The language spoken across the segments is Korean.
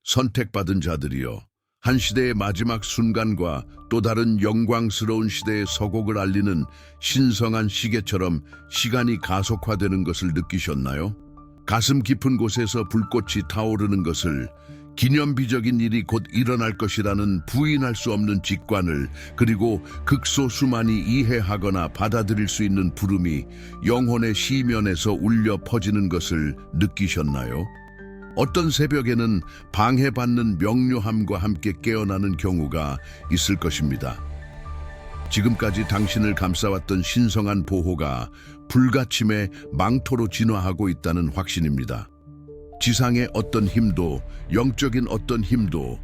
선택받은 자들이여, 한 시대의 마지막 순간과 또 다른 영광스러운 시대의 서곡을 알리는 신성한 시계처럼 시간이 가속화되는 것을 느끼셨나요? 가슴 깊은 곳에서 불꽃이 타오르는 것을, 기념비적인 일이 곧 일어날 것이라는 부인할 수 없는 직관을, 그리고 극소수만이 이해하거나 받아들일 수 있는 부름이 영혼의 시면에서 울려 퍼지는 것을 느끼셨나요? 어떤 새벽에는 방해받는 명료함과 함께 깨어나는 경우가 있을 것입니다. 지금까지 당신을 감싸왔던 신성한 보호가 불가침의 망토로 진화하고 있다는 확신입니다. 지상의 어떤 힘도, 영적인 어떤 힘도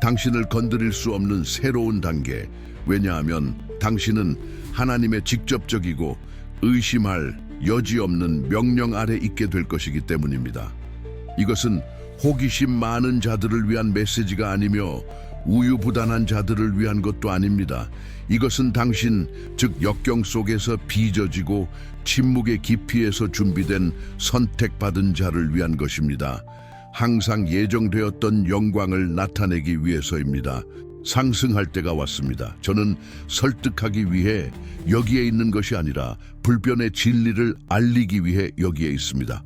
당신을 건드릴 수 없는 새로운 단계. 왜냐하면 당신은 하나님의 직접적이고 의심할 여지 없는 명령 아래 있게 될 것이기 때문입니다. 이것은 호기심 많은 자들을 위한 메시지가 아니며 우유부단한 자들을 위한 것도 아닙니다. 이것은 당신, 즉 역경 속에서 빚어지고 침묵의 깊이에서 준비된 선택받은 자를 위한 것입니다. 항상 예정되었던 영광을 나타내기 위해서입니다. 상승할 때가 왔습니다. 저는 설득하기 위해 여기에 있는 것이 아니라 불변의 진리를 알리기 위해 여기에 있습니다.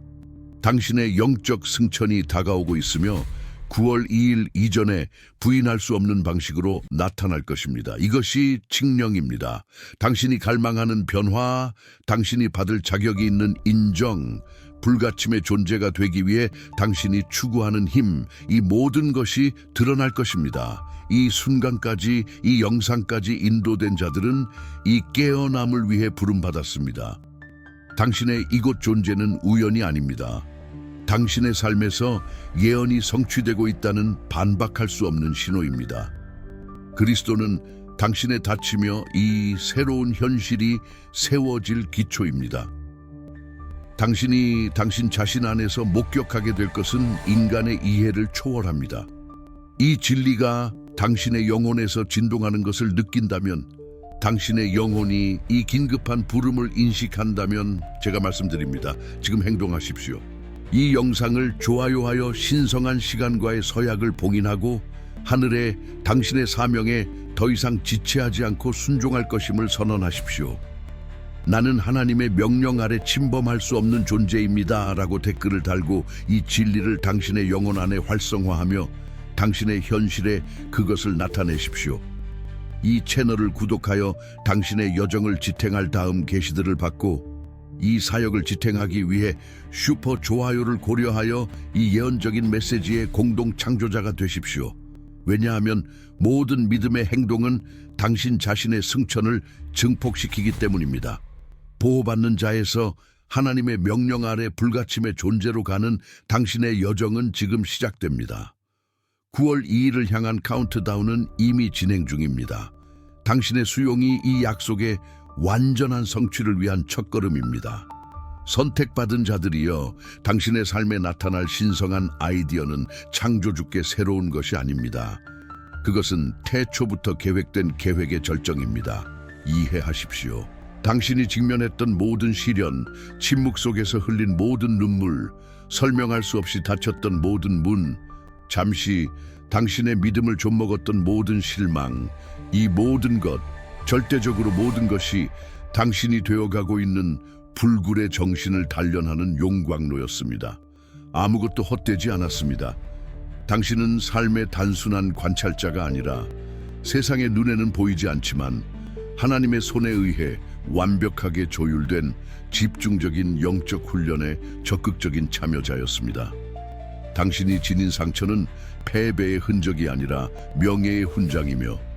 당신의 영적 승천이 다가오고 있으며 9월 2일 이전에 부인할 수 없는 방식으로 나타날 것입니다. 이것이 칙령입니다. 당신이 갈망하는 변화, 당신이 받을 자격이 있는 인정, 불가침의 존재가 되기 위해 당신이 추구하는 힘, 이 모든 것이 드러날 것입니다. 이 순간까지, 이 영상까지 인도된 자들은 이 깨어남을 위해 부름받았습니다. 당신의 이곳 존재는 우연이 아닙니다. 당신의 삶에서 예언이 성취되고 있다는 반박할 수 없는 신호입니다. 그리스도는 당신의 닫히며 이 새로운 현실이 세워질 기초입니다. 당신이 당신 자신 안에서 목격하게 될 것은 인간의 이해를 초월합니다. 이 진리가 당신의 영혼에서 진동하는 것을 느낀다면, 당신의 영혼이 이 긴급한 부름을 인식한다면 제가 말씀드립니다. 지금 행동하십시오. 이 영상을 좋아요하여 신성한 시간과의 서약을 봉인하고 하늘에 당신의 사명에 더 이상 지체하지 않고 순종할 것임을 선언하십시오. 나는 하나님의 명령 아래 침범할 수 없는 존재입니다 라고 댓글을 달고 이 진리를 당신의 영혼 안에 활성화하며 당신의 현실에 그것을 나타내십시오. 이 채널을 구독하여 당신의 여정을 지탱할 다음 게시들을 받고 이 사역을 지탱하기 위해 슈퍼 좋아요를 고려하여 이 예언적인 메시지의 공동 창조자가 되십시오. 왜냐하면 모든 믿음의 행동은 당신 자신의 승천을 증폭시키기 때문입니다. 보호받는 자에서 하나님의 명령 아래 불가침의 존재로 가는 당신의 여정은 지금 시작됩니다. 9월 2일을 향한 카운트다운은 이미 진행 중입니다. 당신의 수용이 이 약속의 완전한 성취를 위한 첫걸음입니다. 선택받은 자들이여, 당신의 삶에 나타날 신성한 아이디어는 창조주께 새로운 것이 아닙니다. 그것은 태초부터 계획된 계획의 절정입니다. 이해하십시오. 당신이 직면했던 모든 시련, 침묵 속에서 흘린 모든 눈물, 설명할 수 없이 닫혔던 모든 문, 잠시 당신의 믿음을 좀먹었던 모든 실망, 이 모든 것, 절대적으로 모든 것이 당신이 되어가고 있는 불굴의 정신을 단련하는 용광로였습니다. 아무것도 헛되지 않았습니다. 당신은 삶의 단순한 관찰자가 아니라 세상의 눈에는 보이지 않지만 하나님의 손에 의해 완벽하게 조율된 집중적인 영적 훈련의 적극적인 참여자였습니다. 당신이 지닌 상처는 패배의 흔적이 아니라 명예의 훈장이며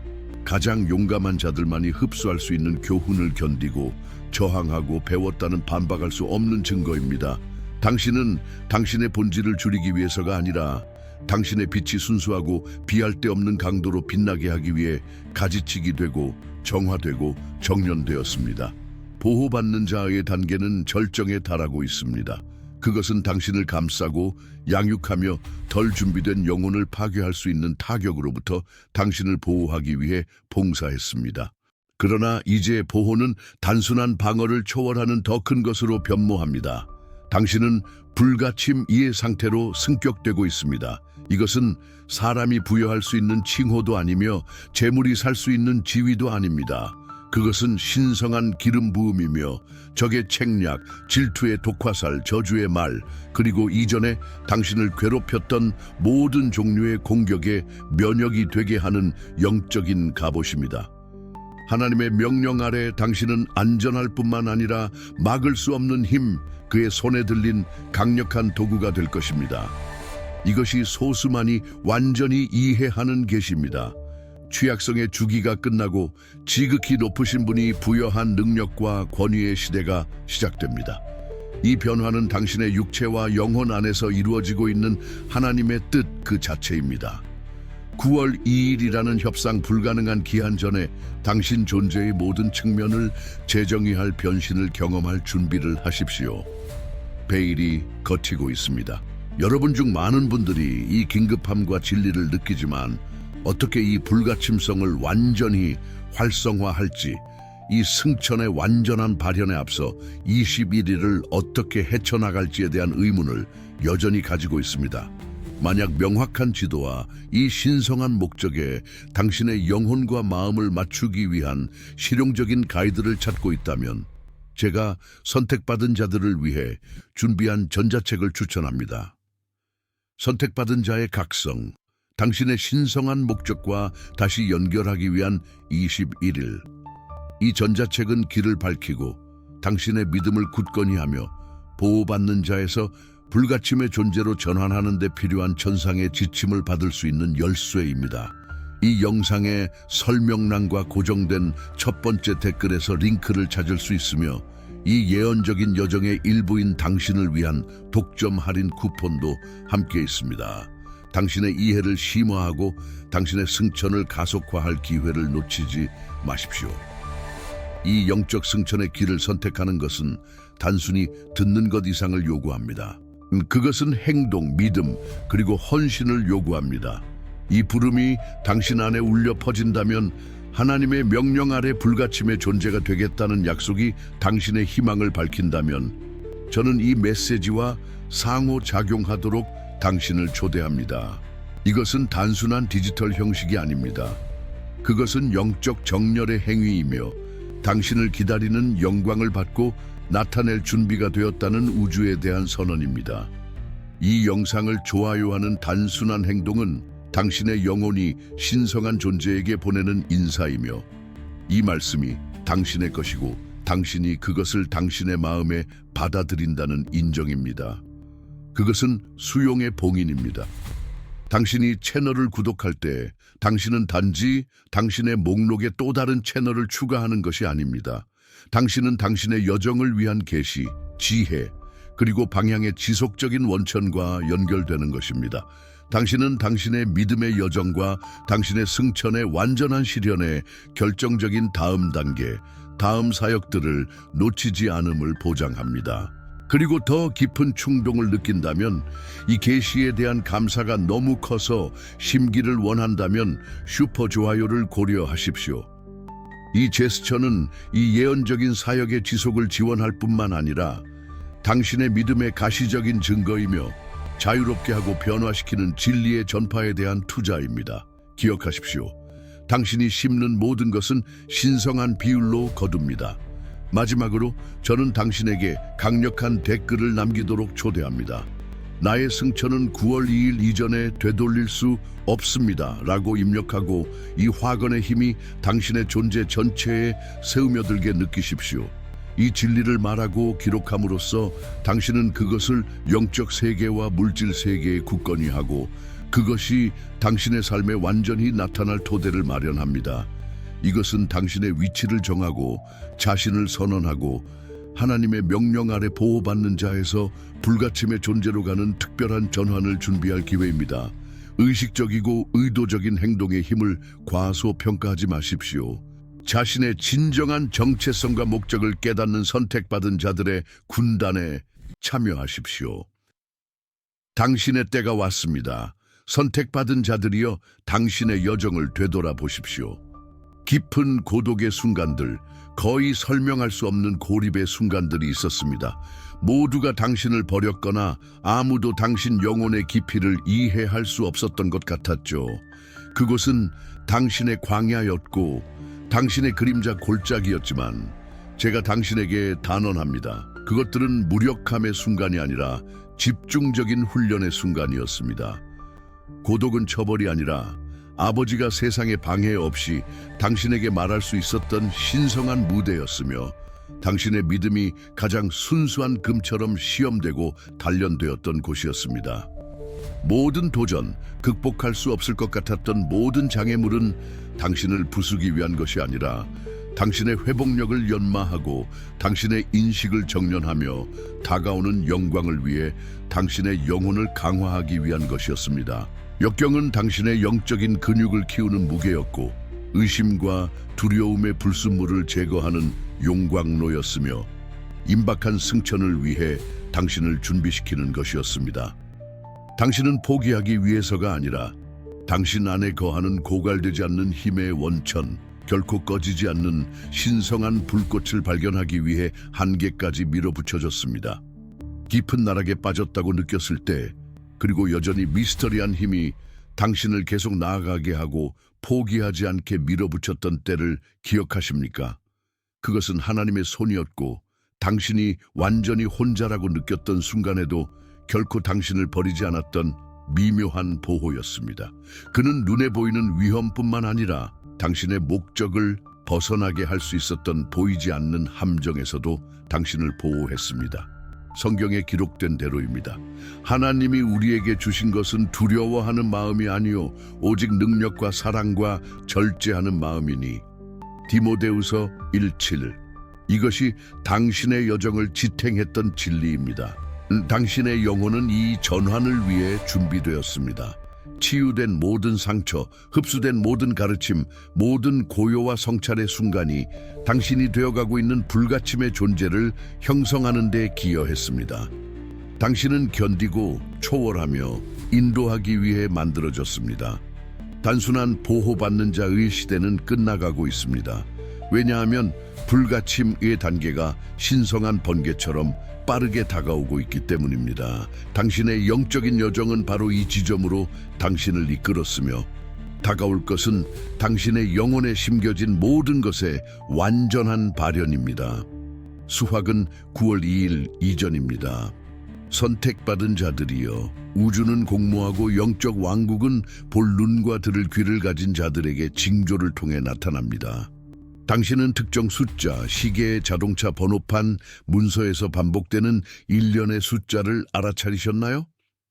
가장 용감한 자들만이 흡수할 수 있는 교훈을 견디고 저항하고 배웠다는 반박할 수 없는 증거입니다. 당신은 당신의 본질을 줄이기 위해서가 아니라 당신의 빛이 순수하고 비할 데 없는 강도로 빛나게 하기 위해 가지치기 되고 정화되고 정련되었습니다. 보호받는 자의 단계는 절정에 달하고 있습니다. 그것은 당신을 감싸고 양육하며 덜 준비된 영혼을 파괴할 수 있는 타격으로부터 당신을 보호하기 위해 봉사했습니다. 그러나 이제 보호는 단순한 방어를 초월하는 더 큰 것으로 변모합니다. 당신은 불가침 이해 상태로 승격되고 있습니다. 이것은 사람이 부여할 수 있는 칭호도 아니며 재물이 살 수 있는 지위도 아닙니다. 그것은 신성한 기름 부음이며 적의 책략, 질투의 독화살, 저주의 말, 그리고 이전에 당신을 괴롭혔던 모든 종류의 공격에 면역이 되게 하는 영적인 갑옷입니다. 하나님의 명령 아래 당신은 안전할 뿐만 아니라 막을 수 없는 힘, 그의 손에 들린 강력한 도구가 될 것입니다. 이것이 소수만이 완전히 이해하는 계시입니다. 취약성의 주기가 끝나고 지극히 높으신 분이 부여한 능력과 권위의 시대가 시작됩니다. 이 변화는 당신의 육체와 영혼 안에서 이루어지고 있는 하나님의 뜻 그 자체입니다. 9월 2일이라는 협상 불가능한 기한 전에 당신 존재의 모든 측면을 재정의할 변신을 경험할 준비를 하십시오. 베일이 걷히고 있습니다. 여러분 중 많은 분들이 이 긴급함과 진리를 느끼지만 어떻게 이 불가침성을 완전히 활성화할지, 이 승천의 완전한 발현에 앞서 21일을 어떻게 헤쳐나갈지에 대한 의문을 여전히 가지고 있습니다. 만약 명확한 지도와 이 신성한 목적에 당신의 영혼과 마음을 맞추기 위한 실용적인 가이드를 찾고 있다면 제가 선택받은 자들을 위해 준비한 전자책을 추천합니다. 선택받은 자의 각성, 당신의 신성한 목적과 다시 연결하기 위한 21일. 이 전자책은 길을 밝히고 당신의 믿음을 굳건히 하며 보호받는 자에서 불가침의 존재로 전환하는 데 필요한 천상의 지침을 받을 수 있는 열쇠입니다. 이 영상의 설명란과 고정된 첫 번째 댓글에서 링크를 찾을 수 있으며 이 예언적인 여정의 일부인 당신을 위한 독점 할인 쿠폰도 함께 있습니다. 당신의 이해를 심화하고 당신의 승천을 가속화할 기회를 놓치지 마십시오. 이 영적 승천의 길을 선택하는 것은 단순히 듣는 것 이상을 요구합니다. 그것은 행동, 믿음, 그리고 헌신을 요구합니다. 이 부름이 당신 안에 울려 퍼진다면 하나님의 명령 아래 불가침의 존재가 되겠다는 약속이 당신의 희망을 밝힌다면 저는 이 메시지와 상호작용하도록 당신을 초대합니다. 이것은 단순한 디지털 형식이 아닙니다. 그것은 영적 정렬의 행위이며 당신을 기다리는 영광을 받고 나타낼 준비가 되었다는 우주에 대한 선언입니다. 이 영상을 좋아요하는 단순한 행동은 당신의 영혼이 신성한 존재에게 보내는 인사이며 이 말씀이 당신의 것이고 당신이 그것을 당신의 마음에 받아들인다는 인정입니다. 그것은 수용의 봉인입니다. 당신이 채널을 구독할 때 당신은 단지 당신의 목록에 또 다른 채널을 추가하는 것이 아닙니다. 당신은 당신의 여정을 위한 계시, 지혜, 그리고 방향의 지속적인 원천과 연결되는 것입니다. 당신은 당신의 믿음의 여정과 당신의 승천의 완전한 실현에 결정적인 다음 단계, 다음 사역들을 놓치지 않음을 보장합니다. 그리고 더 깊은 충동을 느낀다면 이 계시에 대한 감사가 너무 커서 심기를 원한다면 슈퍼 좋아요를 고려하십시오. 이 제스처는 이 예언적인 사역의 지속을 지원할 뿐만 아니라 당신의 믿음의 가시적인 증거이며 자유롭게 하고 변화시키는 진리의 전파에 대한 투자입니다. 기억하십시오. 당신이 심는 모든 것은 신성한 비율로 거둡니다. 마지막으로 저는 당신에게 강력한 댓글을 남기도록 초대합니다. 나의 승천은 9월 2일 이전에 되돌릴 수 없습니다. 라고 입력하고 이 화건의 힘이 당신의 존재 전체에 스며들게 느끼십시오. 이 진리를 말하고 기록함으로써 당신은 그것을 영적 세계와 물질 세계에 굳건히 하고 그것이 당신의 삶에 완전히 나타날 토대를 마련합니다. 이것은 당신의 위치를 정하고 자신을 선언하고 하나님의 명령 아래 보호받는 자에서 불가침의 존재로 가는 특별한 전환을 준비할 기회입니다. 의식적이고 의도적인 행동의 힘을 과소평가하지 마십시오. 자신의 진정한 정체성과 목적을 깨닫는 선택받은 자들의 군단에 참여하십시오. 당신의 때가 왔습니다. 선택받은 자들이여 당신의 여정을 되돌아보십시오. 깊은 고독의 순간들, 거의 설명할 수 없는 고립의 순간들이 있었습니다. 모두가 당신을 버렸거나 아무도 당신 영혼의 깊이를 이해할 수 없었던 것 같았죠. 그곳은 당신의 광야였고 당신의 그림자 골짜기였지만 제가 당신에게 단언합니다. 그것들은 무력함의 순간이 아니라 집중적인 훈련의 순간이었습니다. 고독은 처벌이 아니라 아버지가 세상에 방해 없이 당신에게 말할 수 있었던 신성한 무대였으며 당신의 믿음이 가장 순수한 금처럼 시험되고 단련되었던 곳이었습니다. 모든 도전, 극복할 수 없을 것 같았던 모든 장애물은 당신을 부수기 위한 것이 아니라 당신의 회복력을 연마하고 당신의 인식을 정련하며 다가오는 영광을 위해 당신의 영혼을 강화하기 위한 것이었습니다. 역경은 당신의 영적인 근육을 키우는 무게였고 의심과 두려움의 불순물을 제거하는 용광로였으며 임박한 승천을 위해 당신을 준비시키는 것이었습니다. 당신은 포기하기 위해서가 아니라 당신 안에 거하는 고갈되지 않는 힘의 원천, 결코 꺼지지 않는 신성한 불꽃을 발견하기 위해 한계까지 밀어붙여졌습니다. 깊은 나락에 빠졌다고 느꼈을 때, 그리고 여전히 미스터리한 힘이 당신을 계속 나아가게 하고 포기하지 않게 밀어붙였던 때를 기억하십니까? 그것은 하나님의 손이었고 당신이 완전히 혼자라고 느꼈던 순간에도 결코 당신을 버리지 않았던 미묘한 보호였습니다. 그는 눈에 보이는 위험뿐만 아니라 당신의 목적을 벗어나게 할 수 있었던 보이지 않는 함정에서도 당신을 보호했습니다. 성경에 기록된 대로입니다. 하나님이 우리에게 주신 것은 두려워하는 마음이 아니요 오직 능력과 사랑과 절제하는 마음이니. 디모데후서 1:7. 이것이 당신의 여정을 지탱했던 진리입니다. 당신의 영혼은 이 전환을 위해 준비되었습니다. 치유된 모든 상처, 흡수된 모든 가르침, 모든 고요와 성찰의 순간이 당신이 되어가고 있는 불가침의 존재를 형성하는 데 기여했습니다. 당신은 견디고 초월하며 인도하기 위해 만들어졌습니다. 단순한 보호받는 자의 시대는 끝나가고 있습니다. 왜냐하면 불가침의 단계가 신성한 번개처럼 빠르게 다가오고 있기 때문입니다. 당신의 영적인 여정은 바로 이 지점으로 당신을 이끌었으며 다가올 것은 당신의 영혼에 심겨진 모든 것의 완전한 발현입니다. 수확은 9월 2일 이전입니다. 선택받은 자들이여, 우주는 공모하고 영적 왕국은 볼 눈과 들을 귀를 가진 자들에게 징조를 통해 나타납니다. 당신은 특정 숫자, 시계, 자동차 번호판, 문서에서 반복되는 일련의 숫자를 알아차리셨나요?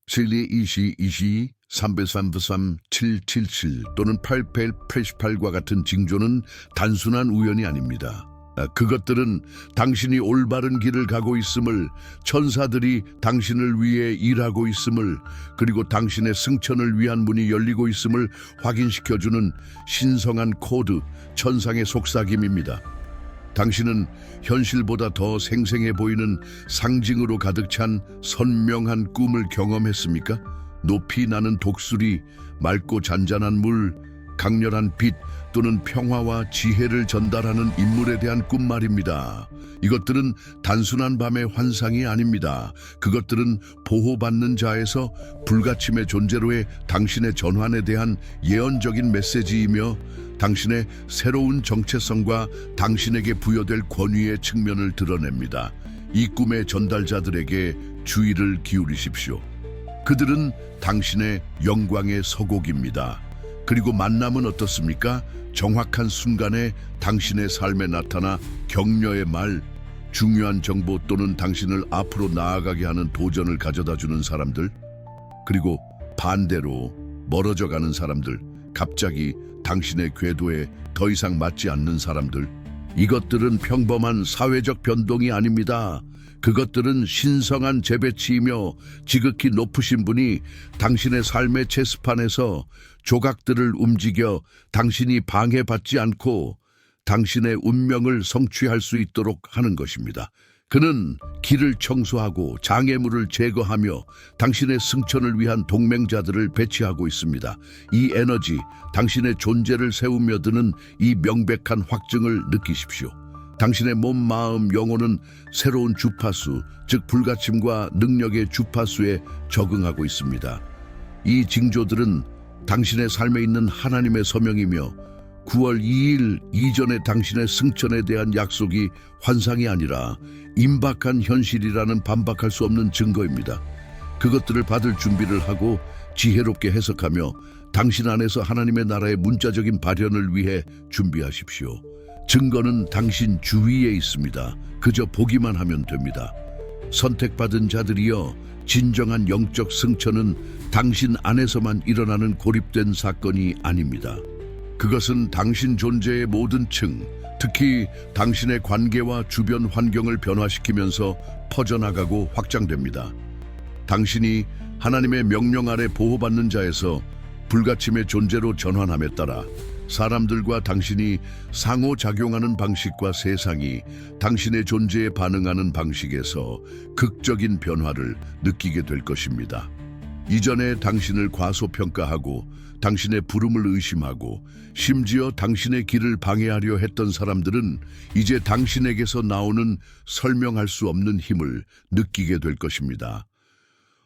7222, 333, 777 또는 8888과 같은 징조는 단순한 우연이 아닙니다. 그것들은 당신이 올바른 길을 가고 있음을, 천사들이 당신을 위해 일하고 있음을, 그리고 당신의 승천을 위한 문이 열리고 있음을 확인시켜주는 신성한 코드, 천상의 속삭임입니다. 당신은 현실보다 더 생생해 보이는 상징으로 가득 찬 선명한 꿈을 경험했습니까? 높이 나는 독수리, 맑고 잔잔한 물, 강렬한 빛 또는 평화와 지혜를 전달하는 인물에 대한 꿈 말입니다. 이것들은 단순한 밤의 환상이 아닙니다. 그것들은 보호받는 자에서 불가침의 존재로의 당신의 전환에 대한 예언적인 메시지이며 당신의 새로운 정체성과 당신에게 부여될 권위의 측면을 드러냅니다. 이 꿈의 전달자들에게 주의를 기울이십시오. 그들은 당신의 영광의 서곡입니다. 그리고 만남은 어떻습니까? 정확한 순간에 당신의 삶에 나타나 격려의 말, 중요한 정보 또는 당신을 앞으로 나아가게 하는 도전을 가져다주는 사람들, 그리고 반대로 멀어져가는 사람들, 갑자기 당신의 궤도에 더 이상 맞지 않는 사람들. 이것들은 평범한 사회적 변동이 아닙니다. 그것들은 신성한 재배치이며 지극히 높으신 분이 당신의 삶의 체스판에서 조각들을 움직여 당신이 방해받지 않고 당신의 운명을 성취할 수 있도록 하는 것입니다. 그는 길을 청소하고 장애물을 제거하며 당신의 승천을 위한 동맹자들을 배치하고 있습니다. 이 에너지, 당신의 존재를 세우며 드는 이 명백한 확증을 느끼십시오. 당신의 몸, 마음, 영혼은 새로운 주파수, 즉 불가침과 능력의 주파수에 적응하고 있습니다. 이 징조들은 당신의 삶에 있는 하나님의 서명이며 9월 2일 이전에 당신의 승천에 대한 약속이 환상이 아니라 임박한 현실이라는 반박할 수 없는 증거입니다. 그것들을 받을 준비를 하고 지혜롭게 해석하며 당신 안에서 하나님의 나라의 문자적인 발현을 위해 준비하십시오. 증거는 당신 주위에 있습니다. 그저 보기만 하면 됩니다. 선택받은 자들이여, 진정한 영적 승천은 당신 안에서만 일어나는 고립된 사건이 아닙니다. 그것은 당신 존재의 모든 층, 특히 당신의 관계와 주변 환경을 변화시키면서 퍼져나가고 확장됩니다. 당신이 하나님의 명령 아래 보호받는 자에서 불가침의 존재로 전환함에 따라 사람들과 당신이 상호작용하는 방식과 세상이 당신의 존재에 반응하는 방식에서 극적인 변화를 느끼게 될 것입니다. 이전에 당신을 과소평가하고 당신의 부름을 의심하고 심지어 당신의 길을 방해하려 했던 사람들은 이제 당신에게서 나오는 설명할 수 없는 힘을 느끼게 될 것입니다.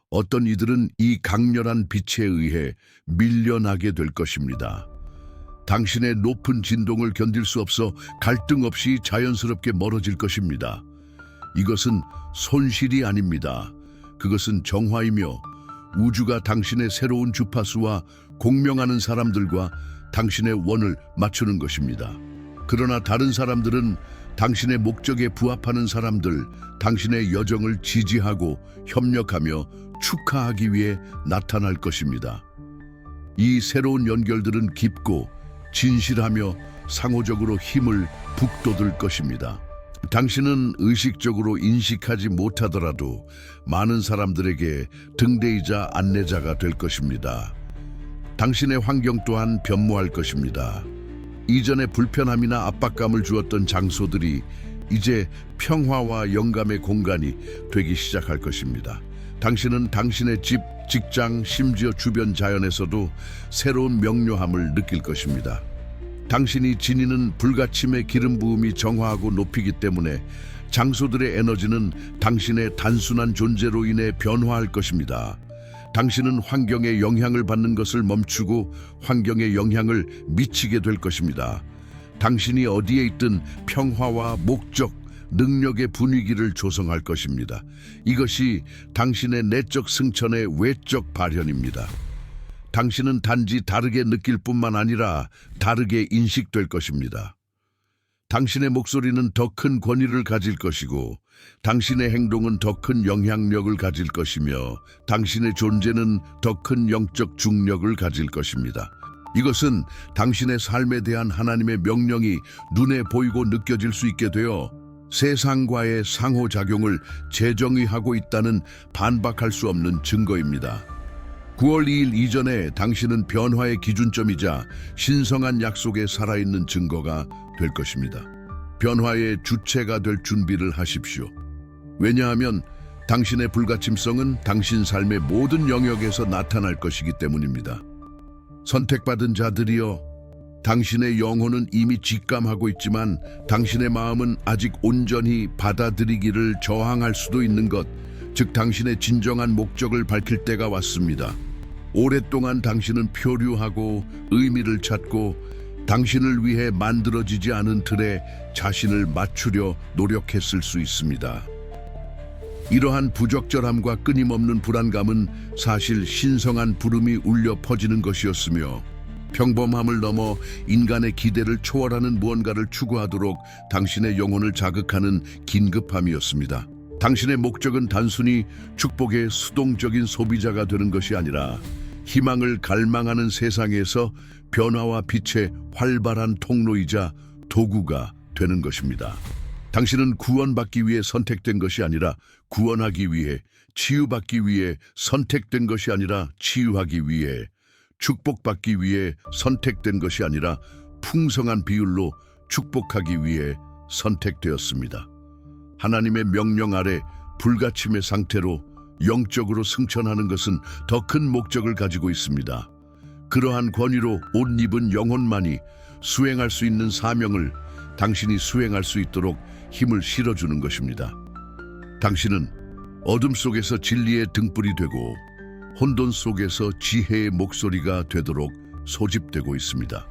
어떤 이들은 이 강렬한 빛에 의해 밀려나게 될 것입니다. 당신의 높은 진동을 견딜 수 없어 갈등 없이 자연스럽게 멀어질 것입니다. 이것은 손실이 아닙니다. 그것은 정화이며 우주가 당신의 새로운 주파수와 공명하는 사람들과 당신의 원을 맞추는 것입니다. 그러나 다른 사람들은 당신의 목적에 부합하는 사람들, 당신의 여정을 지지하고 협력하며 축하하기 위해 나타날 것입니다. 이 새로운 연결들은 깊고 진실하며 상호적으로 힘을 북돋을 것입니다. 당신은 의식적으로 인식하지 못하더라도 많은 사람들에게 등대이자 안내자가 될 것입니다. 당신의 환경 또한 변모할 것입니다. 이전에 불편함이나 압박감을 주었던 장소들이 이제 평화와 영감의 공간이 되기 시작할 것입니다. 당신은 당신의 집, 직장, 심지어 주변 자연에서도 새로운 명료함을 느낄 것입니다. 당신이 지니는 불가침의 기름 부음이 정화하고 높이기 때문에 장소들의 에너지는 당신의 단순한 존재로 인해 변화할 것입니다. 당신은 환경에 영향을 받는 것을 멈추고 환경에 영향을 미치게 될 것입니다. 당신이 어디에 있든 평화와 목적, 능력의 분위기를 조성할 것입니다. 이것이 당신의 내적 승천의 외적 발현입니다. 당신은 단지 다르게 느낄 뿐만 아니라 다르게 인식될 것입니다. 당신의 목소리는 더 큰 권위를 가질 것이고 당신의 행동은 더 큰 영향력을 가질 것이며 당신의 존재는 더 큰 영적 중력을 가질 것입니다. 이것은 당신의 삶에 대한 하나님의 명령이 눈에 보이고 느껴질 수 있게 되어 세상과의 상호작용을 재정의하고 있다는 반박할 수 없는 증거입니다. 9월 2일 이전에 당신은 변화의 기준점이자 신성한 약속에 살아있는 증거가 될 것입니다. 변화의 주체가 될 준비를 하십시오. 왜냐하면 당신의 불가침성은 당신 삶의 모든 영역에서 나타날 것이기 때문입니다. 선택받은 자들이여, 당신의 영혼은 이미 직감하고 있지만 당신의 마음은 아직 온전히 받아들이기를 저항할 수도 있는 것, 즉 당신의 진정한 목적을 밝힐 때가 왔습니다. 오랫동안 당신은 표류하고 의미를 찾고 당신을 위해 만들어지지 않은 틀에 자신을 맞추려 노력했을 수 있습니다. 이러한 부적절함과 끊임없는 불안감은 사실 신성한 부름이 울려 퍼지는 것이었으며 평범함을 넘어 인간의 기대를 초월하는 무언가를 추구하도록 당신의 영혼을 자극하는 긴급함이었습니다. 당신의 목적은 단순히 축복의 수동적인 소비자가 되는 것이 아니라 희망을 갈망하는 세상에서 변화와 빛의 활발한 통로이자 도구가 되는 것입니다. 당신은 구원받기 위해 선택된 것이 아니라 구원하기 위해, 치유받기 위해 선택된 것이 아니라 치유하기 위해, 축복받기 위해 선택된 것이 아니라 풍성한 비율로 축복하기 위해 선택되었습니다. 하나님의 명령 아래 불가침의 상태로 영적으로 승천하는 것은 더 큰 목적을 가지고 있습니다. 그러한 권위로 옷 입은 영혼만이 수행할 수 있는 사명을 당신이 수행할 수 있도록 힘을 실어주는 것입니다. 당신은 어둠 속에서 진리의 등불이 되고 혼돈 속에서 지혜의 목소리가 되도록 소집되고 있습니다.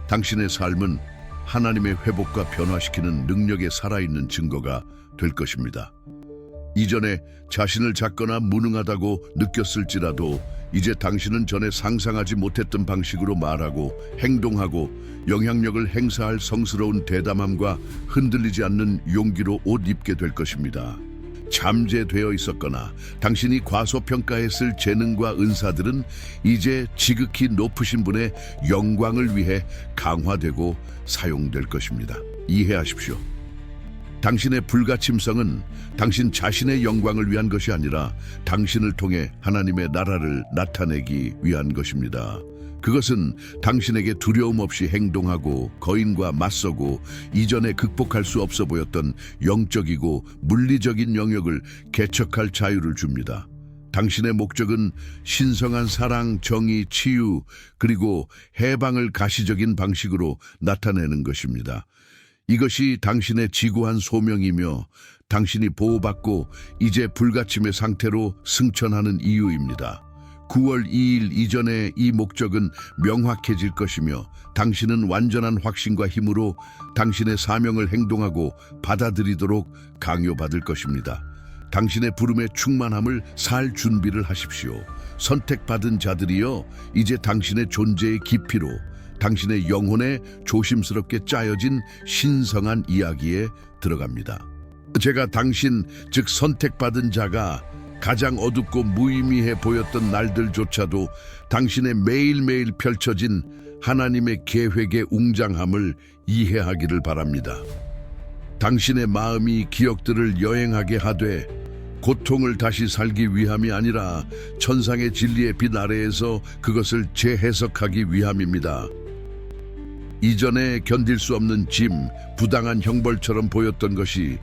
당신의 삶은 하나님의 회복과 변화시키는 능력에 살아있는 증거가 될 것입니다. 이전에 자신을 작거나 무능하다고 느꼈을지라도 이제 당신은 전에 상상하지 못했던 방식으로 말하고 행동하고 영향력을 행사할 성스러운 대담함과 흔들리지 않는 용기로 옷 입게 될 것입니다. 잠재되어 있었거나 당신이 과소평가했을 재능과 은사들은 이제 지극히 높으신 분의 영광을 위해 강화되고 사용될 것입니다. 이해하십시오. 당신의 불가침성은 당신 자신의 영광을 위한 것이 아니라 당신을 통해 하나님의 나라를 나타내기 위한 것입니다. 그것은 당신에게 두려움 없이 행동하고 거인과 맞서고 이전에 극복할 수 없어 보였던 영적이고 물리적인 영역을 개척할 자유를 줍니다. 당신의 목적은 신성한 사랑, 정의, 치유, 그리고 해방을 가시적인 방식으로 나타내는 것입니다. 이것이 당신의 지고한 소명이며 당신이 보호받고 이제 불가침의 상태로 승천하는 이유입니다. 9월 2일 이전에 이 목적은 명확해질 것이며 당신은 완전한 확신과 힘으로 당신의 사명을 행동하고 받아들이도록 강요받을 것입니다. 당신의 부름의 충만함을 살 준비를 하십시오. 선택받은 자들이여, 이제 당신의 존재의 깊이로 당신의 영혼에 조심스럽게 짜여진 신성한 이야기에 들어갑니다. 제가 당신, 즉 선택받은 자가 가장 어둡고 무의미해 보였던 날들조차도 당신의 매일매일 펼쳐진 하나님의 계획의 웅장함을 이해하기를 바랍니다. 당신의 마음이 기억들을 여행하게 하되 고통을 다시 살기 위함이 아니라 천상의 진리의 빛 아래에서 그것을 재해석하기 위함입니다. 이전에 견딜 수 없는 짐, 부당한 형벌처럼 보였던 것이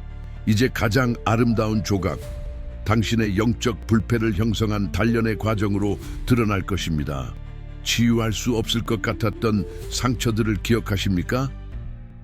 이제 가장 아름다운 조각, 당신의 영적 불패를 형성한 단련의 과정으로 드러날 것입니다. 치유할 수 없을 것 같았던 상처들을 기억하십니까?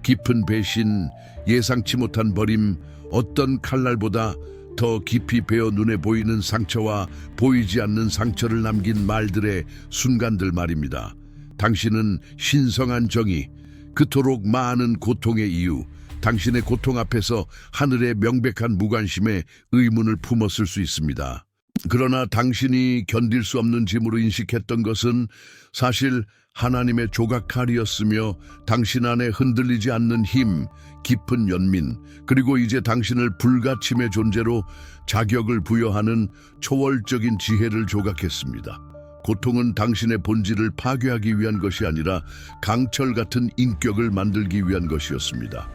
깊은 배신, 예상치 못한 버림, 어떤 칼날보다 더 깊이 베어 눈에 보이는 상처와 보이지 않는 상처를 남긴 말들의 순간들 말입니다. 당신은 신성한 정의, 그토록 많은 고통의 이유, 당신의 고통 앞에서 하늘의 명백한 무관심에 의문을 품었을 수 있습니다. 그러나 당신이 견딜 수 없는 짐으로 인식했던 것은 사실 하나님의 조각칼이었으며 당신 안에 흔들리지 않는 힘, 깊은 연민, 그리고 이제 당신을 불가침의 존재로 자격을 부여하는 초월적인 지혜를 조각했습니다. 고통은 당신의 본질을 파괴하기 위한 것이 아니라 강철 같은 인격을 만들기 위한 것이었습니다.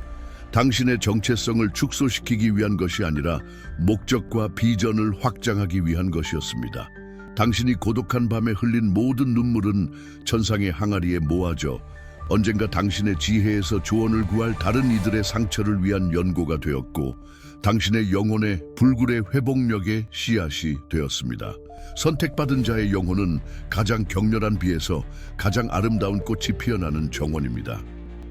당신의 정체성을 축소시키기 위한 것이 아니라 목적과 비전을 확장하기 위한 것이었습니다. 당신이 고독한 밤에 흘린 모든 눈물은 천상의 항아리에 모아져 언젠가 당신의 지혜에서 조언을 구할 다른 이들의 상처를 위한 연고가 되었고 당신의 영혼의 불굴의 회복력의 씨앗이 되었습니다. 선택받은 자의 영혼은 가장 격렬한 비에서 가장 아름다운 꽃이 피어나는 정원입니다.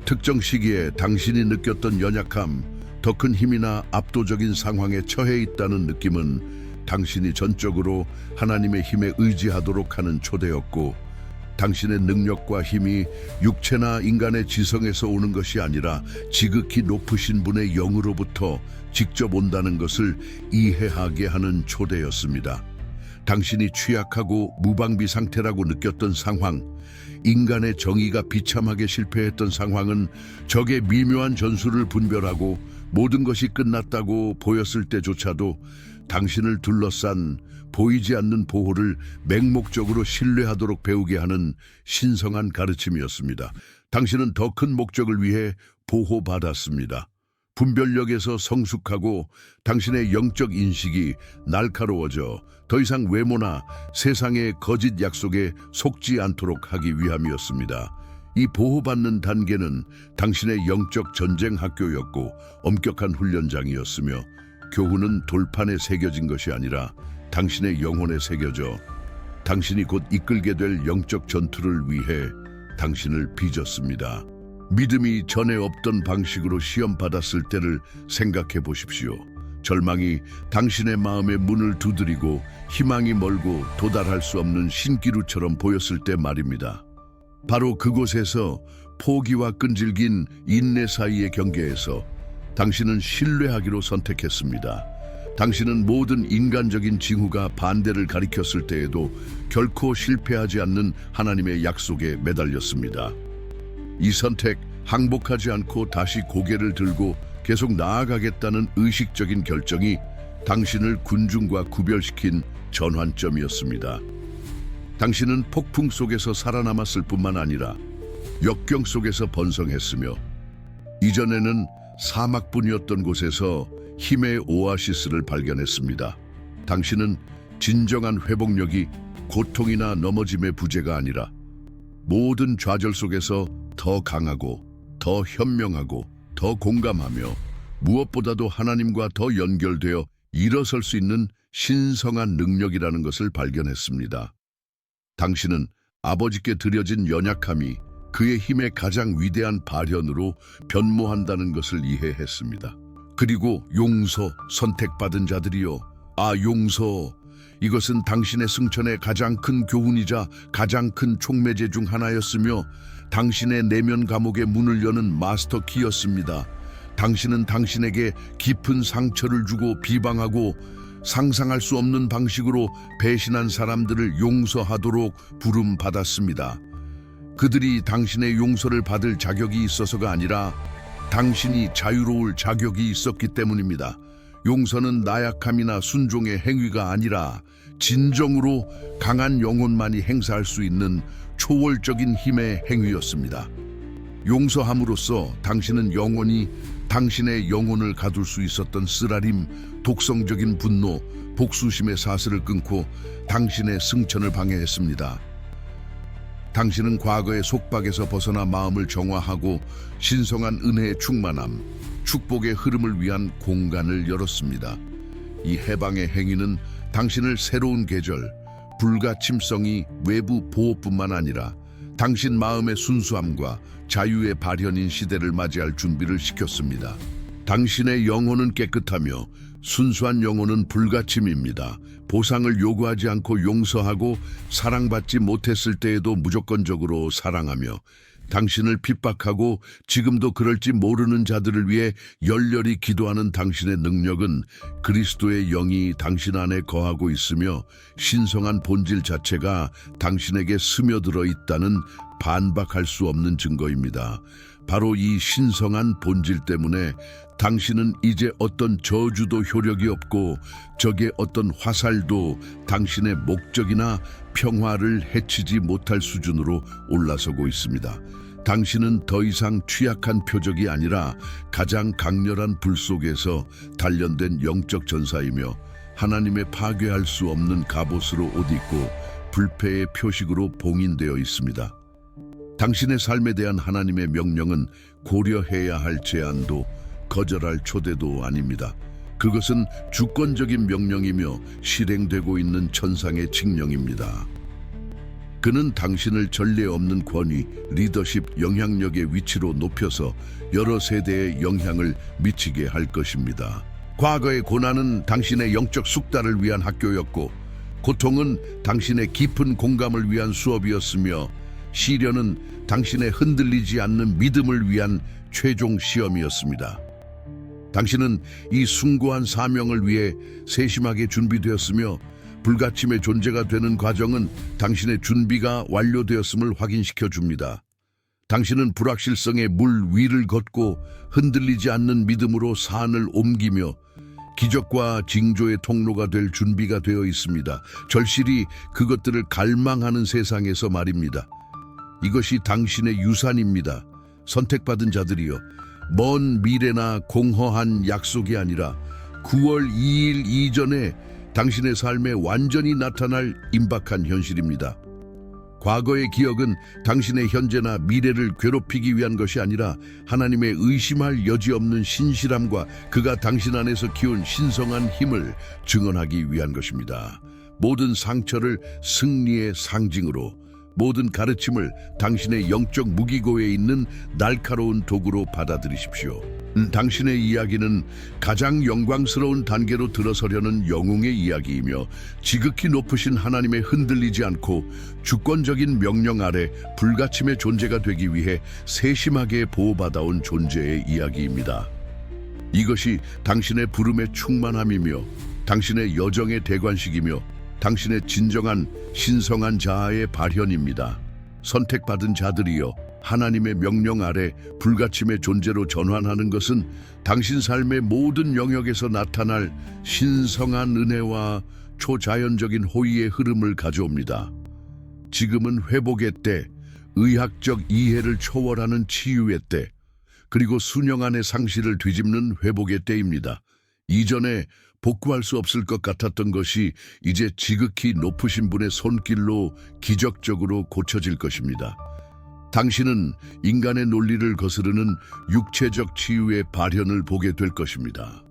특정 시기에 당신이 느꼈던 연약함, 더 큰 힘이나 압도적인 상황에 처해 있다는 느낌은 당신이 전적으로 하나님의 힘에 의지하도록 하는 초대였고 당신의 능력과 힘이 육체나 인간의 지성에서 오는 것이 아니라 지극히 높으신 분의 영으로부터 직접 온다는 것을 이해하게 하는 초대였습니다. 당신이 취약하고 무방비 상태라고 느꼈던 상황, 인간의 정의가 비참하게 실패했던 상황은 적의 미묘한 전술을 분별하고 모든 것이 끝났다고 보였을 때조차도 당신을 둘러싼 보이지 않는 보호를 맹목적으로 신뢰하도록 배우게 하는 신성한 가르침이었습니다. 당신은 더 큰 목적을 위해 보호받았습니다. 분별력에서 성숙하고 당신의 영적 인식이 날카로워져 더 이상 외모나 세상의 거짓 약속에 속지 않도록 하기 위함이었습니다. 이 보호받는 단계는 당신의 영적 전쟁 학교였고 엄격한 훈련장이었으며 교훈은 돌판에 새겨진 것이 아니라 당신의 영혼에 새겨져 당신이 곧 이끌게 될 영적 전투를 위해 당신을 빚었습니다. 믿음이 전에 없던 방식으로 시험받았을 때를 생각해 보십시오. 절망이 당신의 마음의 문을 두드리고 희망이 멀고 도달할 수 없는 신기루처럼 보였을 때 말입니다. 바로 그곳에서 포기와 끈질긴 인내 사이의 경계에서 당신은 신뢰하기로 선택했습니다. 당신은 모든 인간적인 징후가 반대를 가리켰을 때에도 결코 실패하지 않는 하나님의 약속에 매달렸습니다. 이 선택, 항복하지 않고 다시 고개를 들고 계속 나아가겠다는 의식적인 결정이 당신을 군중과 구별시킨 전환점이었습니다. 당신은 폭풍 속에서 살아남았을 뿐만 아니라 역경 속에서 번성했으며 이전에는 사막뿐이었던 곳에서 힘의 오아시스를 발견했습니다. 당신은 진정한 회복력이 고통이나 넘어짐의 부재가 아니라 모든 좌절 속에서 더 강하고 더 현명하고 더 공감하며 무엇보다도 하나님과 더 연결되어 일어설 수 있는 신성한 능력이라는 것을 발견했습니다. 당신은 아버지께 드려진 연약함이 그의 힘의 가장 위대한 발현으로 변모한다는 것을 이해했습니다. 그리고 용서, 선택받은 자들이여, 용서. 이것은 당신의 승천의 가장 큰 교훈이자 가장 큰 촉매제 중 하나였으며 당신의 내면 감옥의 문을 여는 마스터 키였습니다. 당신은 당신에게 깊은 상처를 주고 비방하고 상상할 수 없는 방식으로 배신한 사람들을 용서하도록 부름받았습니다. 그들이 당신의 용서를 받을 자격이 있어서가 아니라 당신이 자유로울 자격이 있었기 때문입니다. 용서는 나약함이나 순종의 행위가 아니라 진정으로 강한 영혼만이 행사할 수 있는 초월적인 힘의 행위였습니다. 용서함으로써 당신은 영원히 당신의 영혼을 가둘 수 있었던 쓰라림, 독성적인 분노, 복수심의 사슬을 끊고 당신의 승천을 방해했습니다. 당신은 과거의 속박에서 벗어나 마음을 정화하고 신성한 은혜의 충만함, 축복의 흐름을 위한 공간을 열었습니다. 이 해방의 행위는 당신을 새로운 계절, 불가침성이 외부 보호뿐만 아니라 당신 마음의 순수함과 자유의 발현인 시대를 맞이할 준비를 시켰습니다. 당신의 영혼은 깨끗하며 순수한 영혼은 불가침입니다. 보상을 요구하지 않고 용서하고 사랑받지 못했을 때에도 무조건적으로 사랑하며 당신을 핍박하고 지금도 그럴지 모르는 자들을 위해 열렬히 기도하는 당신의 능력은 그리스도의 영이 당신 안에 거하고 있으며 신성한 본질 자체가 당신에게 스며들어 있다는 반박할 수 없는 증거입니다. 바로 이 신성한 본질 때문에 당신은 이제 어떤 저주도 효력이 없고 적의 어떤 화살도 당신의 목적이나 평화를 해치지 못할 수준으로 올라서고 있습니다. 당신은 더 이상 취약한 표적이 아니라 가장 강렬한 불 속에서 단련된 영적 전사이며 하나님의 파괴할 수 없는 갑옷으로 옷 입고 불패의 표식으로 봉인되어 있습니다. 당신의 삶에 대한 하나님의 명령은 고려해야 할 제안도 거절할 초대도 아닙니다. 그것은 주권적인 명령이며 실행되고 있는 천상의 칙령입니다. 그는 당신을 전례 없는 권위, 리더십, 영향력의 위치로 높여서 여러 세대에 영향을 미치게 할 것입니다. 과거의 고난은 당신의 영적 숙달을 위한 학교였고 고통은 당신의 깊은 공감을 위한 수업이었으며 시련은 당신의 흔들리지 않는 믿음을 위한 최종 시험이었습니다. 당신은 이 숭고한 사명을 위해 세심하게 준비되었으며 불가침의 존재가 되는 과정은 당신의 준비가 완료되었음을 확인시켜 줍니다. 당신은 불확실성의 물 위를 걷고 흔들리지 않는 믿음으로 산을 옮기며 기적과 징조의 통로가 될 준비가 되어 있습니다. 절실히 그것들을 갈망하는 세상에서 말입니다. 이것이 당신의 유산입니다. 선택받은 자들이여, 먼 미래나 공허한 약속이 아니라 9월 2일 이전에 당신의 삶에 완전히 나타날 임박한 현실입니다. 과거의 기억은 당신의 현재나 미래를 괴롭히기 위한 것이 아니라 하나님의 의심할 여지 없는 신실함과 그가 당신 안에서 키운 신성한 힘을 증언하기 위한 것입니다. 모든 상처를 승리의 상징으로, 모든 가르침을 당신의 영적 무기고에 있는 날카로운 도구로 받아들이십시오. 당신의 이야기는 가장 영광스러운 단계로 들어서려는 영웅의 이야기이며 지극히 높으신 하나님의 흔들리지 않고 주권적인 명령 아래 불가침의 존재가 되기 위해 세심하게 보호받아온 존재의 이야기입니다. 이것이 당신의 부름의 충만함이며 당신의 여정의 대관식이며 당신의 진정한 신성한 자아의 발현입니다. 선택받은 자들이여, 하나님의 명령 아래 불가침의 존재로 전환하는 것은 당신 삶의 모든 영역에서 나타날 신성한 은혜와 초자연적인 호의의 흐름을 가져옵니다. 지금은 회복의 때, 의학적 이해를 초월하는 치유의 때, 그리고 순영안의 상실을 뒤집는 회복의 때입니다. 이전에 복구할 수 없을 것 같았던 것이 이제 지극히 높으신 분의 손길로 기적적으로 고쳐질 것입니다. 당신은 인간의 논리를 거스르는 육체적 치유의 발현을 보게 될 것입니다.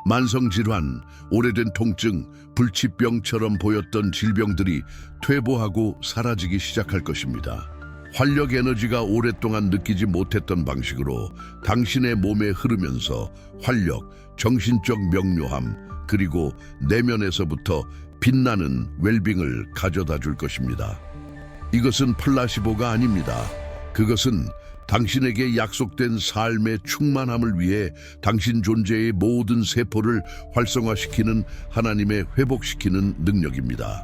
만성질환, 오래된 통증, 불치병처럼 보였던 질병들이 퇴보하고 사라지기 시작할 것입니다. 활력 에너지가 오랫동안 느끼지 못했던 방식으로 당신의 몸에 흐르면서 활력, 정신적 명료함, 그리고 내면에서부터 빛나는 웰빙을 가져다 줄 것입니다. 이것은 플라시보가 아닙니다. 그것은 당신에게 약속된 삶의 충만함을 위해 당신 존재의 모든 세포를 활성화시키는 하나님의 회복시키는 능력입니다.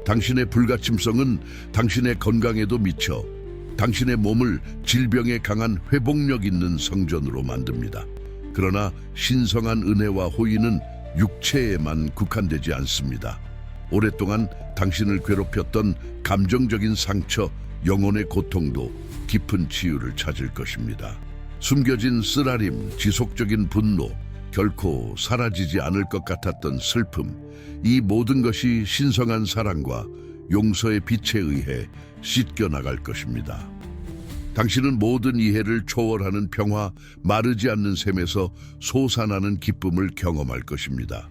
당신의 불가침성은 당신의 건강에도 미쳐 당신의 몸을 질병에 강한 회복력 있는 성전으로 만듭니다. 그러나 신성한 은혜와 호의는 육체에만 국한되지 않습니다. 오랫동안 당신을 괴롭혔던 감정적인 상처, 영혼의 고통도 깊은 치유를 찾을 것입니다. 숨겨진 쓰라림, 지속적인 분노, 결코 사라지지 않을 것 같았던 슬픔, 이 모든 것이 신성한 사랑과 용서의 빛에 의해 씻겨나갈 것입니다. 당신은 모든 이해를 초월하는 평화, 마르지 않는 샘에서 솟아나는 기쁨을 경험할 것입니다.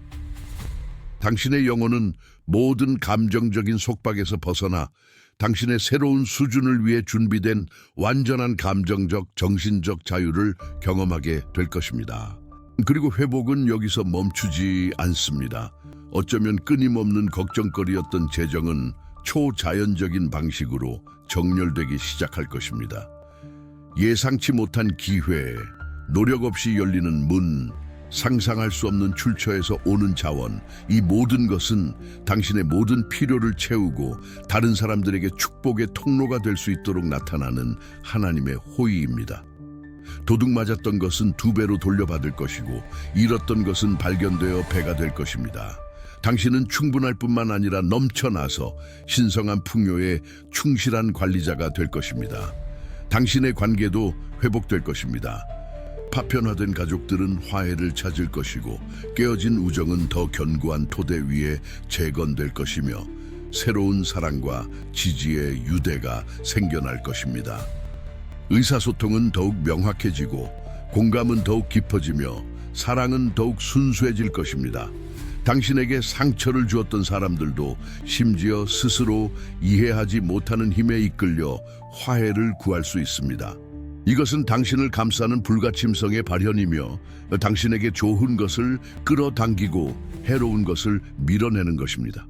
당신의 영혼은 모든 감정적인 속박에서 벗어나 당신의 새로운 수준을 위해 준비된 완전한 감정적, 정신적 자유를 경험하게 될 것입니다. 그리고 회복은 여기서 멈추지 않습니다. 어쩌면 끊임없는 걱정거리였던 재정은 초자연적인 방식으로 정렬되기 시작할 것입니다. 예상치 못한 기회, 노력 없이 열리는 문, 상상할 수 없는 출처에서 오는 자원, 이 모든 것은 당신의 모든 필요를 채우고 다른 사람들에게 축복의 통로가 될 수 있도록 나타나는 하나님의 호의입니다. 도둑 맞았던 것은 2배로 돌려받을 것이고 잃었던 것은 발견되어 배가 될 것입니다. 당신은 충분할 뿐만 아니라 넘쳐나서 신성한 풍요의 충실한 관리자가 될 것입니다. 당신의 관계도 회복될 것입니다. 파편화된 가족들은 화해를 찾을 것이고 깨어진 우정은 더 견고한 토대 위에 재건될 것이며 새로운 사랑과 지지의 유대가 생겨날 것입니다. 의사소통은 더욱 명확해지고 공감은 더욱 깊어지며 사랑은 더욱 순수해질 것입니다. 당신에게 상처를 주었던 사람들도 심지어 스스로 이해하지 못하는 힘에 이끌려 화해를 구할 수 있습니다. 이것은 당신을 감싸는 불가침성의 발현이며 당신에게 좋은 것을 끌어당기고 해로운 것을 밀어내는 것입니다.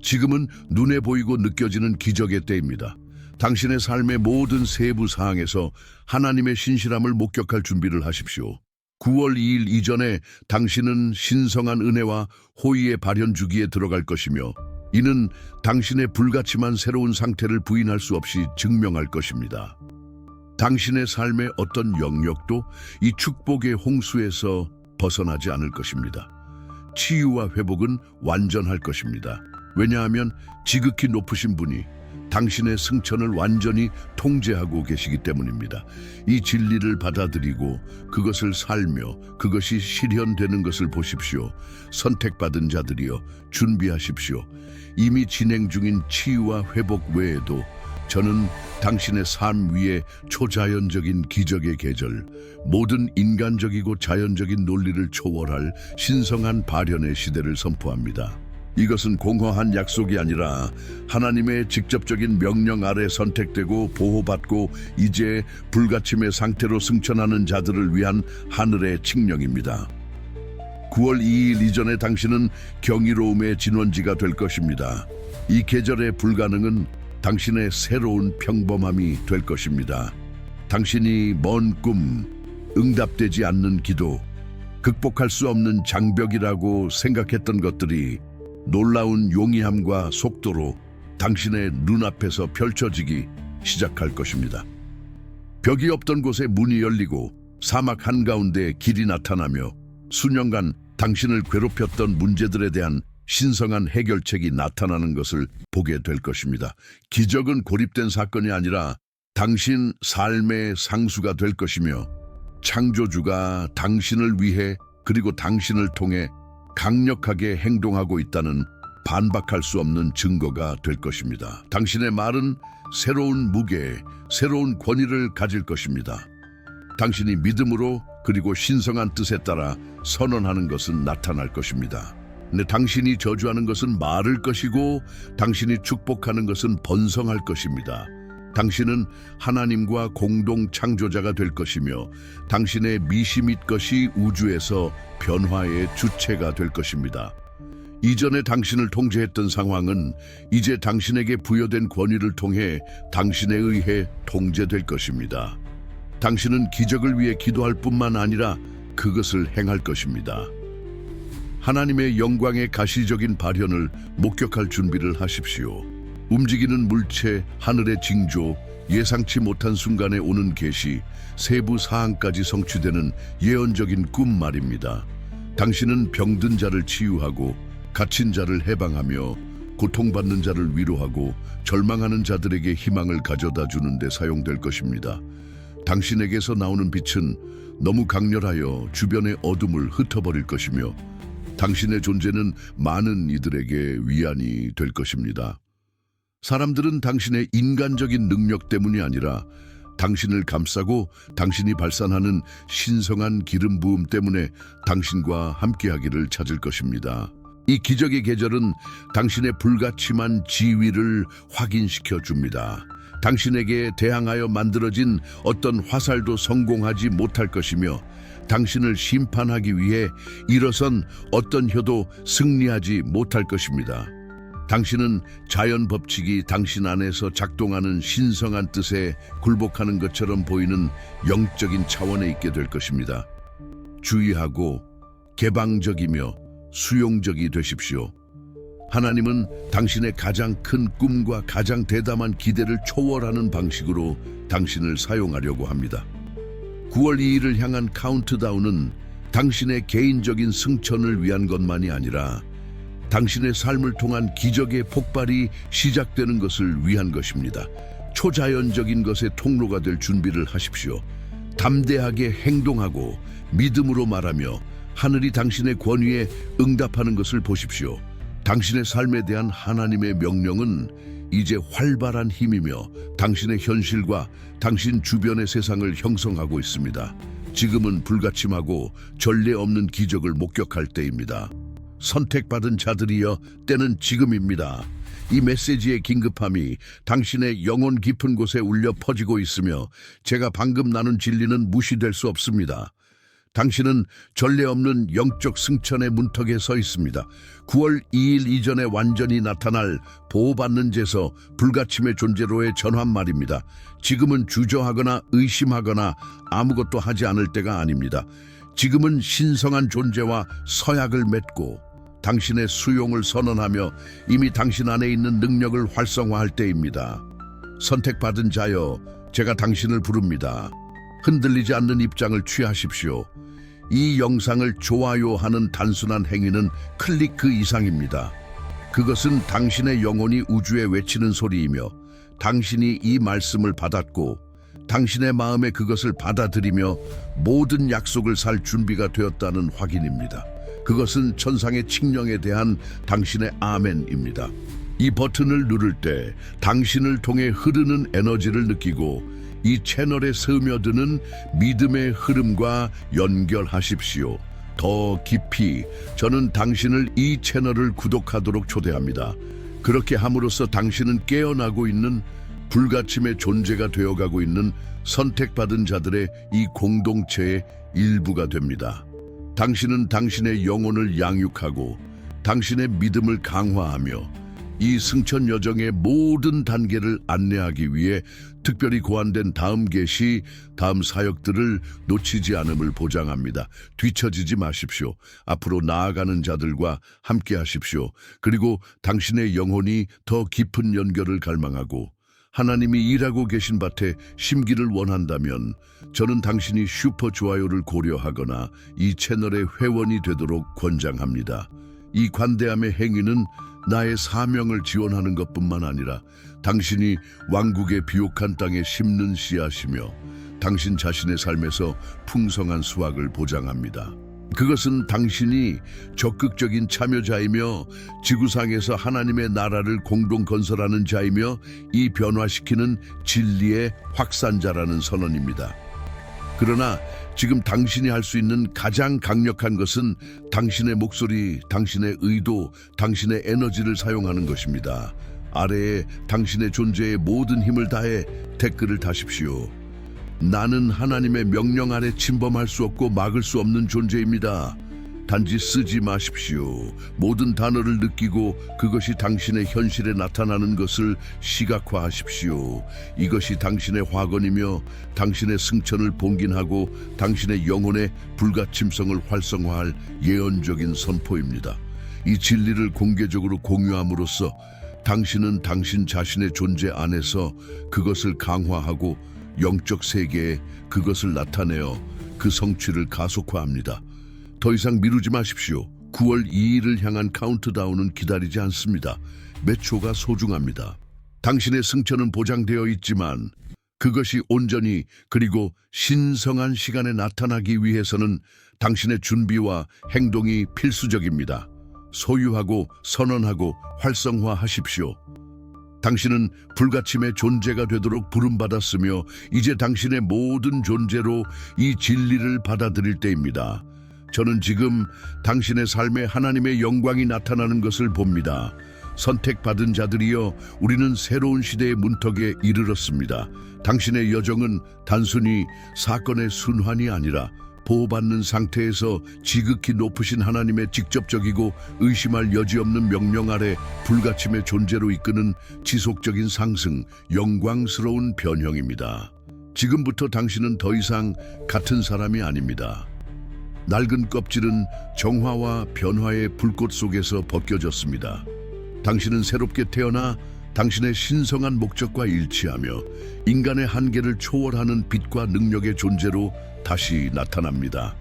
지금은 눈에 보이고 느껴지는 기적의 때입니다. 당신의 삶의 모든 세부 사항에서 하나님의 신실함을 목격할 준비를 하십시오. 9월 2일 이전에 당신은 신성한 은혜와 호의의 발현 주기에 들어갈 것이며 이는 당신의 불가침한 새로운 상태를 부인할 수 없이 증명할 것입니다. 당신의 삶의 어떤 영역도 이 축복의 홍수에서 벗어나지 않을 것입니다. 치유와 회복은 완전할 것입니다. 왜냐하면 지극히 높으신 분이 당신의 승천을 완전히 통제하고 계시기 때문입니다. 이 진리를 받아들이고 그것을 살며 그것이 실현되는 것을 보십시오. 선택받은 자들이여 준비하십시오. 이미 진행 중인 치유와 회복 외에도 저는 당신의 삶 위에 초자연적인 기적의 계절, 모든 인간적이고 자연적인 논리를 초월할 신성한 발현의 시대를 선포합니다. 이것은 공허한 약속이 아니라 하나님의 직접적인 명령 아래 선택되고 보호받고 이제 불가침의 상태로 승천하는 자들을 위한 하늘의 칙령입니다. 9월 2일 이전에 당신은 경이로움의 진원지가 될 것입니다. 이 계절의 불가능은 당신의 새로운 평범함이 될 것입니다. 당신이 먼 꿈, 응답되지 않는 기도, 극복할 수 없는 장벽이라고 생각했던 것들이 놀라운 용이함과 속도로 당신의 눈앞에서 펼쳐지기 시작할 것입니다. 벽이 없던 곳에 문이 열리고 사막 한가운데 길이 나타나며 수년간 당신을 괴롭혔던 문제들에 대한 신성한 해결책이 나타나는 것을 보게 될 것입니다. 기적은 고립된 사건이 아니라 당신 삶의 상수가 될 것이며 창조주가 당신을 위해 그리고 당신을 통해 강력하게 행동하고 있다는 반박할 수 없는 증거가 될 것입니다. 당신의 말은 새로운 무게, 새로운 권위를 가질 것입니다. 당신이 믿음으로 그리고 신성한 뜻에 따라 선언하는 것은 나타날 것입니다. 근데 당신이 저주하는 것은 마를 것이고 당신이 축복하는 것은 번성할 것입니다. 당신은 하나님과 공동 창조자가 될 것이며 당신의 미시밋 것이 우주에서 변화의 주체가 될 것입니다. 이전에 당신을 통제했던 상황은 이제 당신에게 부여된 권위를 통해 당신에 의해 통제될 것입니다. 당신은 기적을 위해 기도할 뿐만 아니라 그것을 행할 것입니다. 하나님의 영광의 가시적인 발현을 목격할 준비를 하십시오. 움직이는 물체, 하늘의 징조, 예상치 못한 순간에 오는 계시, 세부 사항까지 성취되는 예언적인 꿈 말입니다. 당신은 병든 자를 치유하고 갇힌 자를 해방하며 고통받는 자를 위로하고 절망하는 자들에게 희망을 가져다 주는 데 사용될 것입니다. 당신에게서 나오는 빛은 너무 강렬하여 주변의 어둠을 흩어버릴 것이며 당신의 존재는 많은 이들에게 위안이 될 것입니다. 사람들은 당신의 인간적인 능력 때문이 아니라 당신을 감싸고 당신이 발산하는 신성한 기름 부음 때문에 당신과 함께하기를 찾을 것입니다. 이 기적의 계절은 당신의 불가침한 지위를 확인시켜 줍니다. 당신에게 대항하여 만들어진 어떤 화살도 성공하지 못할 것이며 당신을 심판하기 위해 일어선 어떤 혀도 승리하지 못할 것입니다. 당신은 자연 법칙이 당신 안에서 작동하는 신성한 뜻에 굴복하는 것처럼 보이는 영적인 차원에 있게 될 것입니다. 주의하고 개방적이며 수용적이 되십시오. 하나님은 당신의 가장 큰 꿈과 가장 대담한 기대를 초월하는 방식으로 당신을 사용하려고 합니다. 9월 2일을 향한 카운트다운은 당신의 개인적인 승천을 위한 것만이 아니라 당신의 삶을 통한 기적의 폭발이 시작되는 것을 위한 것입니다. 초자연적인 것의 통로가 될 준비를 하십시오. 담대하게 행동하고 믿음으로 말하며 하늘이 당신의 권위에 응답하는 것을 보십시오. 당신의 삶에 대한 하나님의 명령은 이제 활발한 힘이며 당신의 현실과 당신 주변의 세상을 형성하고 있습니다. 지금은 불가침하고 전례 없는 기적을 목격할 때입니다. 선택받은 자들이여, 때는 지금입니다. 이 메시지의 긴급함이 당신의 영혼 깊은 곳에 울려 퍼지고 있으며 제가 방금 나눈 진리는 무시될 수 없습니다. 당신은 전례 없는 영적 승천의 문턱에 서 있습니다. 9월 2일 이전에 완전히 나타날 보호받는 제서 불가침의 존재로의 전환 말입니다. 지금은 주저하거나 의심하거나 아무것도 하지 않을 때가 아닙니다. 지금은 신성한 존재와 서약을 맺고 당신의 수용을 선언하며 이미 당신 안에 있는 능력을 활성화할 때입니다. 선택받은 자여, 제가 당신을 부릅니다. 흔들리지 않는 입장을 취하십시오. 이 영상을 좋아요하는 단순한 행위는 클릭 그 이상입니다. 그것은 당신의 영혼이 우주에 외치는 소리이며 당신이 이 말씀을 받았고 당신의 마음에 그것을 받아들이며 모든 약속을 살 준비가 되었다는 확인입니다. 그것은 천상의 칙령에 대한 당신의 아멘입니다. 이 버튼을 누를 때 당신을 통해 흐르는 에너지를 느끼고 이 채널에 스며드는 믿음의 흐름과 연결하십시오. 더 깊이 저는 당신을 이 채널을 구독하도록 초대합니다. 그렇게 함으로써 당신은 깨어나고 있는 불가침의 존재가 되어가고 있는 선택받은 자들의 이 공동체의 일부가 됩니다. 당신은 당신의 영혼을 양육하고 당신의 믿음을 강화하며 이 승천 여정의 모든 단계를 안내하기 위해 특별히 고안된 다음 계시, 다음 사역들을 놓치지 않음을 보장합니다. 뒤처지지 마십시오. 앞으로 나아가는 자들과 함께 하십시오. 그리고 당신의 영혼이 더 깊은 연결을 갈망하고 하나님이 일하고 계신 밭에 심기를 원한다면 저는 당신이 슈퍼 좋아요를 고려하거나 이 채널의 회원이 되도록 권장합니다. 이 관대함의 행위는 나의 사명을 지원하는 것뿐만 아니라 당신이 왕국의 비옥한 땅에 심는 씨앗이며 당신 자신의 삶에서 풍성한 수확을 보장합니다. 그것은 당신이 적극적인 참여자이며 지구상에서 하나님의 나라를 공동 건설하는 자이며 이 변화시키는 진리의 확산자라는 선언입니다. 그러나 지금 당신이 할 수 있는 가장 강력한 것은 당신의 목소리, 당신의 의도, 당신의 에너지를 사용하는 것입니다. 아래에 당신의 존재의 모든 힘을 다해 댓글을 다십시오. 나는 하나님의 명령 아래 침범할 수 없고 막을 수 없는 존재입니다. 단지 쓰지 마십시오. 모든 단어를 느끼고 그것이 당신의 현실에 나타나는 것을 시각화하십시오. 이것이 당신의 화건이며 당신의 승천을 봉긴하고 당신의 영혼의 불가침성을 활성화할 예언적인 선포입니다. 이 진리를 공개적으로 공유함으로써 당신은 당신 자신의 존재 안에서 그것을 강화하고 영적 세계에 그것을 나타내어 그 성취를 가속화합니다. 더 이상 미루지 마십시오. 9월 2일을 향한 카운트다운은 기다리지 않습니다. 몇 초가 소중합니다. 당신의 승천은 보장되어 있지만 그것이 온전히 그리고 신성한 시간에 나타나기 위해서는 당신의 준비와 행동이 필수적입니다. 소유하고 선언하고 활성화하십시오. 당신은 불가침의 존재가 되도록 부름받았으며 이제 당신의 모든 존재로 이 진리를 받아들일 때입니다. 저는 지금 당신의 삶에 하나님의 영광이 나타나는 것을 봅니다. 선택받은 자들이여, 우리는 새로운 시대의 문턱에 이르렀습니다. 당신의 여정은 단순히 사건의 순환이 아니라 보호받는 상태에서 지극히 높으신 하나님의 직접적이고 의심할 여지없는 명령 아래 불가침의 존재로 이끄는 지속적인 상승, 영광스러운 변형입니다. 지금부터 당신은 더 이상 같은 사람이 아닙니다. 낡은 껍질은 정화와 변화의 불꽃 속에서 벗겨졌습니다. 당신은 새롭게 태어나 당신의 신성한 목적과 일치하며 인간의 한계를 초월하는 빛과 능력의 존재로 다시 나타납니다.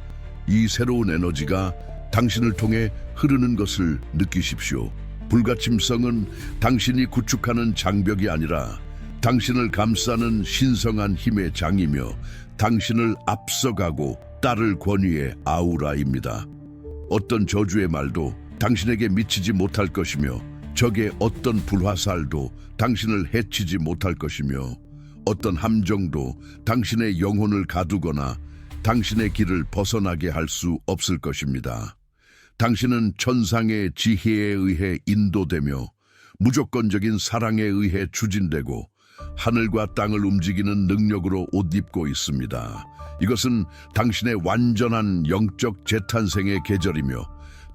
이 새로운 에너지가 당신을 통해 흐르는 것을 느끼십시오. 불가침성은 당신이 구축하는 장벽이 아니라 당신을 감싸는 신성한 힘의 장이며 당신을 앞서가고 따를 권위의 아우라입니다. 어떤 저주의 말도 당신에게 미치지 못할 것이며 적의 어떤 불화살도 당신을 해치지 못할 것이며 어떤 함정도 당신의 영혼을 가두거나 당신의 길을 벗어나게 할 수 없을 것입니다. 당신은 천상의 지혜에 의해 인도되며 무조건적인 사랑에 의해 추진되고 하늘과 땅을 움직이는 능력으로 옷 입고 있습니다. 이것은 당신의 완전한 영적 재탄생의 계절이며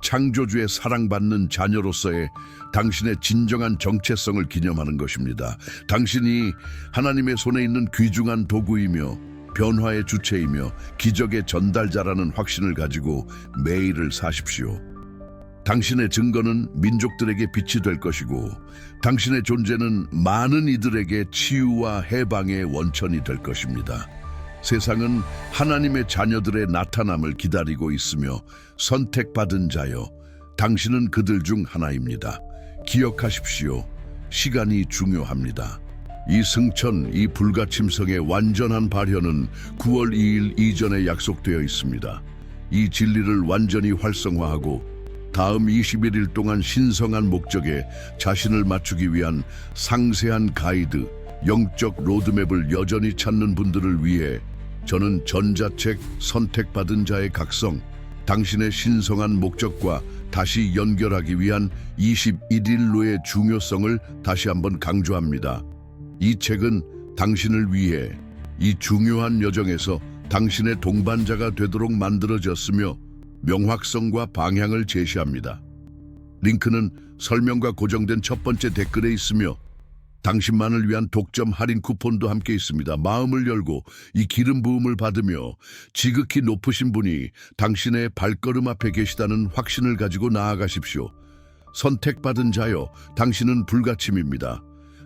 창조주의 사랑받는 자녀로서의 당신의 진정한 정체성을 기념하는 것입니다. 당신이 하나님의 손에 있는 귀중한 도구이며 변화의 주체이며 기적의 전달자라는 확신을 가지고 매일을 사십시오. 당신의 증거는 민족들에게 빛이 될 것이고 당신의 존재는 많은 이들에게 치유와 해방의 원천이 될 것입니다. 세상은 하나님의 자녀들의 나타남을 기다리고 있으며 선택받은 자여, 당신은 그들 중 하나입니다. 기억하십시오. 시간이 중요합니다. 이 승천, 이 불가침성의 완전한 발현은 9월 2일 이전에 약속되어 있습니다. 이 진리를 완전히 활성화하고 다음 21일 동안 신성한 목적에 자신을 맞추기 위한 상세한 가이드, 영적 로드맵을 여전히 찾는 분들을 위해 저는 전자책 선택받은 자의 각성, 당신의 신성한 목적과 다시 연결하기 위한 21일로의 중요성을 다시 한번 강조합니다. 이 책은 당신을 위해 이 중요한 여정에서 당신의 동반자가 되도록 만들어졌으며 명확성과 방향을 제시합니다. 링크는 설명과 고정된 첫 번째 댓글에 있으며 당신만을 위한 독점 할인 쿠폰도 함께 있습니다. 마음을 열고 이 기름 부음을 받으며 지극히 높으신 분이 당신의 발걸음 앞에 계시다는 확신을 가지고 나아가십시오. 선택받은 자여, 당신은 불가침입니다.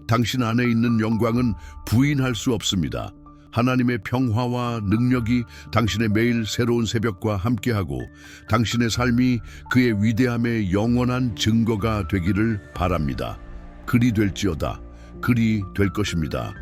당신 안에 있는 영광은 부인할 수 없습니다. 하나님의 평화와 능력이 당신의 매일 새로운 새벽과 함께하고 당신의 삶이 그의 위대함의 영원한 증거가 되기를 바랍니다. 그리 될지어다. 그리 될 것입니다.